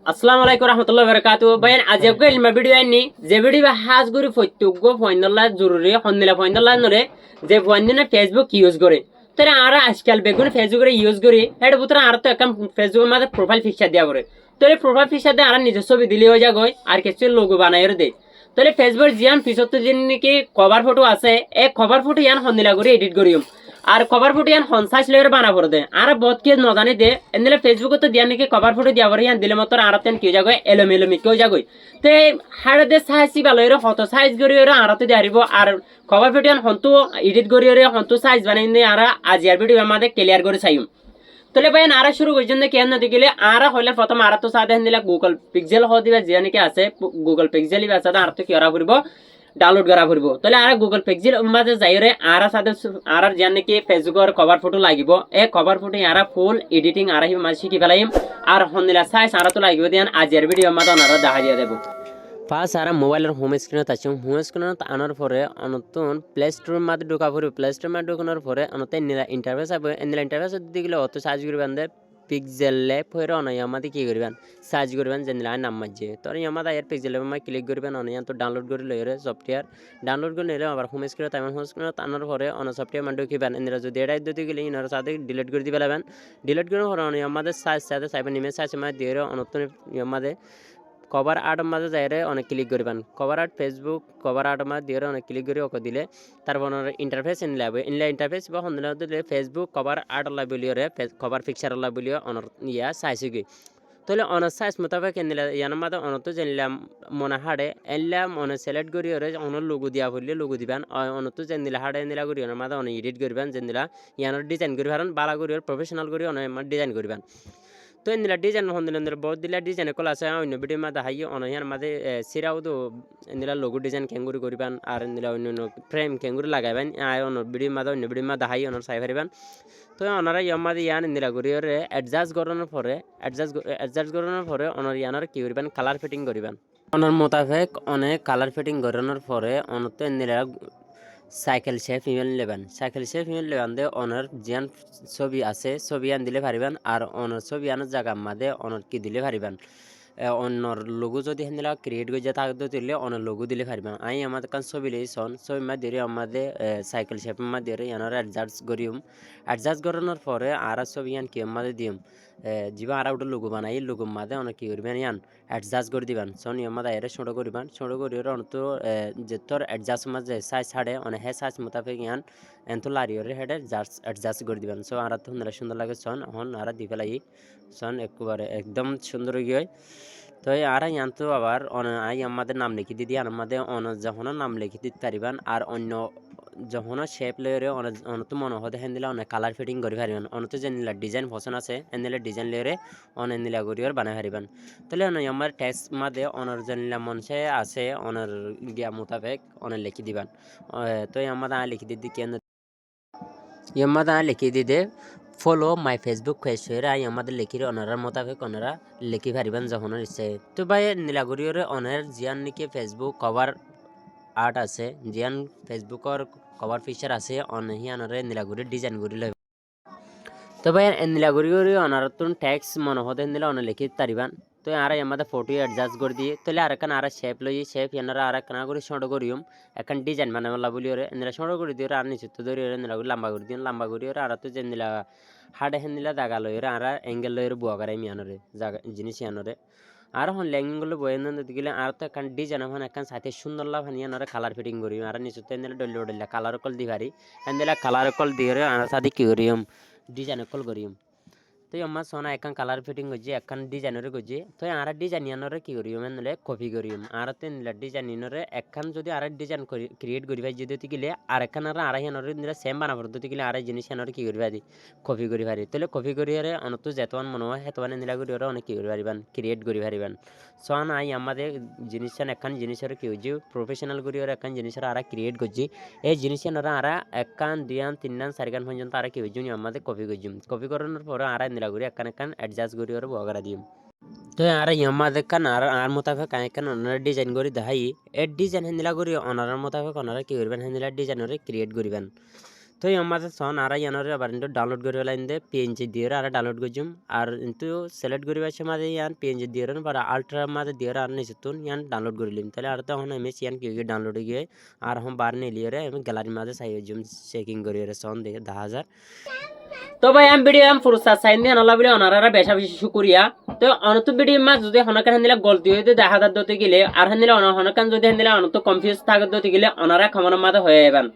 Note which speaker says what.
Speaker 1: আসসালামু আলাইকুম রহমতুল্লাহি ওয়া বারাকাতুহু বাইন আজব কে ইলমা ভিডিও আইনি যে ভিডিও হাজ গুরি ফত্যুগ ফয়নাল্লাহ জরুরি হন্দিলা ফয়নাল্লাহ নরে যে ফয়নিনা ফেসবুক ইউজ করে তরে আরা আজকাল বেগুন ফেসবুক রে ইউজ করি হেড বুতরা আর তো একদম ফেসবুক মাঝে প্রোফাইল পিকচার দিয়া করে তরে প্রোফাইল পিকচার দিয়ে আর নিজস্ব ছবি দিলি হয়ে যা গয় আর কিছু লোগো বানাইর দে তলে ফেসবুক জিয়ান পিছত জিন নাকি কভার ফটো আছে এ কভার ফটো ইয়ান হন্দিলা করে এডিট করিম আর কভার ফটো ইয়ান হনসাইজ লেয়ার বানা পড়ে দে আর বহুত কি নজানি দে এনলে ফেসবুকে তো দিয়া নাকি কভার ফটো দিয়া পরে ইয়ান দিলে মত আর তেন কি যাগয় এলোমেলো কেউ যাগয় তে হাড়ে দে সাইজ ভালো এর হত সাইজ করি এর আরতে দিয়ারিব আর কভার ফটো ইয়ান হন্তু এডিট করি এর হন্তু সাইজ বানাই নে আর আজিয়ার ভিডিও আমাদের ক্লিয়ার করে চাইম তাহলে ভাই আরা শুরু করছেন কেন নদী গেলে আরা হলে প্রথম আরা তো সাথে দিলা গুগল পিক্সেল হ দিবা যে নাকি আছে গুগল পিক্সেলই আছে আর তো কি করা করব ডাউনলোড করা করব তাহলে আর গুগল পিক্সেল মাঝে যাইরে আর সাথে আর যে নাকি ফেসবুকের কভার ফটো লাগিব এই কভার ফটো আর ফুল এডিটিং আর মাঝে শিখি ফেলাইম আর হন্দিলা সাইজ আর তো লাগিব দেন আজের ভিডিও মাঝে ওনারা দেখা দিয়ে দেব ফার্স্ট আর মোবাইলের হোম স্ক্রিনত আছে হোম স্ক্রিনত আনার পরে অনতুন প্লে স্টোরের মাঝে ঢোকা পড়বে প্লে স্টোরের মাঝে ঢোকানোর পরে অনত ইন্টারফেস হবে এনলা ইন্টারফেস দিতে গেলে অত সার্চ করবেন দে পিক্সেলে পরে অনয় আমাদের কি করবেন সার্চ করবেন যে নাম মাঝে তোর আমাদের এর পিক্সেলে মাঝে ক্লিক করবেন অনয় তো ডাউনলোড করে লইরে সফটওয়্যার ডাউনলোড করে নিলে আবার হোম স্ক্রিনত আমি হোম স্ক্রিনত আনার পরে অন সফটওয়্যার মাঝে ঢুকিবেন এনরা যদি এটা দিতে গেলে ইনার সাথে ডিলিট করে দিবে লাগবেন ডিলিট করার পরে অনয় আমাদের সাইজ সাথে সাইবেন ইমেজ সাইজ মাঝে দিয়ে অনতুন আমাদের কভার আর্ট মাঝে যাইরে অনেক ক্লিক করবেন cover art Facebook cover art মাঝে দিয়ে অনেক ক্লিক করে ওকে দিলে তারপর ইন্টারফেস ইনলাবে ইনলা ইন্টারফেস বা হন্দিলা দিলে ফেসবুক কভার আর্ট লা বলিওরে কভার পিকচার লা বলিও অনর ইয়া সাইজ গই তাহলে অনার সাইজ মোতাবেক এনলা ইয়ার মাঝে অনত জেনলাম মনে হাড়ে এনলা মনে সিলেক্ট করি ওরে অনর লোগো দিয়া বললে লোগো দিবেন অনত জেনদিলা হাড়ে এনলা করি অনার মাঝে অনেক এডিট করবেন জেনদিলা ইয়ানোর ডিজাইন করি পারেন বালা করি প্রফেশনাল করি অনেক ডিজাইন করবেন তো ইন্দিলা ডিজাইন হন্দিলা বহুত দিলা ডিজাইন কল আছে অন্য ভিডিও মাঝে হাই অনয়ার মাঝে সিরাও তো ইন্দিলা লোগো ডিজাইন কেঙ্গুরি করবেন আর ইন্দিলা অন্য ফ্রেম কেঙ্গুরি লাগাইবেন অন্য ভিডিও মাঝে অন্য ভিডিও মাঝে হাই অনার চাই পারিবেন তো ওনারা ইয়ার মাঝে ইয়ান ইন্দিলা করি অ্যাডজাস্ট করানোর পরে অ্যাডজাস্ট করানোর পরে অনার ইয়ানোর কি করবেন কালার ফিটিং করবেন অনার মোতাবেক অনেক কালার ফিটিং করানোর পরে অনত ইন্দিলা সাইকেল শেপ ইমেল নেবেন সাইকেল শেপ ইমেল নেবেন দে অনার জিয়ান ছবি আছে ছবি আন দিলে পারিবেন আর অনার ছবি আনার জায়গা মাঝে অনার কি দিলে পারিবেন অন্যর লোগো যদি হেন ক্রিয়েট করে যায় তাকে দিলে অনেক লোগো দিলে পারিবেন আই আমাদের কান ছবি লইছন ছবি মাঝে দিয়ে আমাদের সাইকেল শেপের মাঝে দিয়ে এনার অ্যাডজাস্ট করিম অ্যাডজাস্ট করানোর পরে আর ছবি আন কি মাঝে দিম যা আর ওটা লোগো বানাই লোগো মাঝে অনেক কি করবেন ইয়ান অ্যাডজাস্ট করে দিবেন সন ইয়ামাদা এর ছোটো করবেন ছোটো করি অন্ত যে তোর অ্যাডজাস্ট মাঝে সাইজ ছাড়ে অনেক হ্যাঁ সাইজ মোতাবেক ইয়ান এত লারিওরে হেডে অ্যাডজাস্ট করে দিবেন সো আর সুন্দর লাগে সন হন আর দি ফেলাই সন একবারে একদম সুন্দর গিয়ে তো আর ইয়ান তো আবার আই আমাদের নাম লিখে দিদি আর আমাদের যখন নাম লিখে দিতে পারিবেন আর অন্য যখন শেপ লেয়ারে অনত মনে হতে হেন দিলে অনেক কালার ফিটিং করে পারিবেন অনত যে নিলা ডিজাইন পছন্দ আছে এন দিলে ডিজাইন লেয়ারে অনেক নিলা করিয়ার বানাই পারিবেন তাহলে আমার টেক্সট মাঝে অনর যে নিলা মনসে আছে অনর গিয়া মোতাবেক অনেক লিখে দিবেন তো আমাদের লিখে দিদি কেন আমাদের লিখে দিদে ফলো মাই ফেসবুক পেজ হয়ে আই আমাদের লিখির অনারার মোতাবেক ওনারা লিখি পারিবেন যখন ইচ্ছে তো ভাই নীলাগুড়িওরে অনের জিয়ান নাকি ফেসবুক কভার আর্ট আছে জিয়ান ফেসবুকর কভার পিকচার আছে অনহিয়ানরে নীলাগুড়ির ডিজাইন করি লই তো ভাই নীলাগুড়ি অনারতুন ট্যাক্স মনে হতে নিলে অনে লিখি পারিবেন তো আর আমাদের ফটো অ্যাডজাস্ট করে দিয়ে তাহলে আর এখানে আর শেপ লই শেপ এনারা আর এখানে করে ছোটো করিম এখন ডিজাইন বানাবলা বলি ওরে এনারা ছোটো করে দিয়ে আর নিচে তো ধরি নিলা লম্বা করে দিন লম্বা করি ওরা আর তো যে নিলা হাড়ে হেন নিলা দাগা লই আর এঙ্গেল লই বুয়া করাই মিয়ানরে জায়গা জিনিস ইয়ানরে আর হন ল্যাঙ্গুলো বয়ে দিতে গেলে আর তো এখন ডিজাইন হন এখন সাথে সুন্দর লাভ হানি আনারে কালার ফিটিং করি আর নিচে তো এনে ডলি ডলি কালার কল দি পারি এনে কালার কল দিয়ে আর সাথে কি করিম ডিজাইন কল করিম তো আমার সোনা এখন কালার ফিটিং করছি এখন ডিজাইনের করছি তো আর ডিজাইন ইয়ানোরে কি করিম এনে কপি করিম আর তো নিলে ডিজাইন ইনরে এখন যদি আর ডিজাইন ক্রিয়েট করি ভাই যদি গেলে আর এখন আর ইয়ানোরে নিলে সেম বানাবো যদি গেলে আর জিনিস ইয়ানোরে কি করি পারি কপি করি পারি তাহলে কপি করি অনত যেতমান মনে হয় সেতমান নিলা করি অনেক কি করি পারিবেন ক্রিয়েট করি পারিবেন সোন আই আমাদের জিনিস এখন জিনিসের কি হচ্ছে প্রফেশনাল করি এখন জিনিসের আর ক্রিয়েট করছি এই জিনিস আর একান দুইয়ান তিনান চারিগান পর্যন্ত আর কি হচ্ছে আমাদের কপি করছি কপি করানোর পরে আর নিলা করি এখন অ্যাডজাস্ট করি ওর বগরা দিম তো আর আমাদের কান আর মোতাবেক এখন ওনারা ডিজাইন করে দেখাই এর ডিজাইন হেন্দিলা করি ওনার মোতাবেক ওনারা কি করবেন হেন্দিলা ডিজাইন ওরে ক্রিয়েট করবেন তো এই মাঝে সন আর ইয়ানোরে আবার কিন্তু ডাউনলোড করে লাইন দে পিএনজি দিয়ে আর ডাউনলোড করজুম আর কিন্তু সিলেক্ট করি বাসে মাঝে ইয়ান পিএনজি দিয়ে আর আলট্রা মাঝে দিয়ে আর নিচে তুন ইয়ান ডাউনলোড করে লিম তাহলে আর তখন আমি ইয়ান কি ডাউনলোড গিয়ে আর হম বার নিয়ে রে আমি গ্যালারি মাঝে চাই জুম চেকিং করি রে সন দেখে 10,000 তো ভাই আমি ভিডিও আমি ফুরসা সাইন দিয়ে নলা বলে অনারা বেশা বেশি শুকরিয়া তো অনত ভিডিও মা যদি হনকান হান্দিলা গলতি হইতে দেখা দতে গেলে আর হান্দিলা হনকান যদি হান্দিলা অনত কনফিউজ থাকে দতে গেলে অনারা ক্ষমা মাঝে হয়ে যাবেন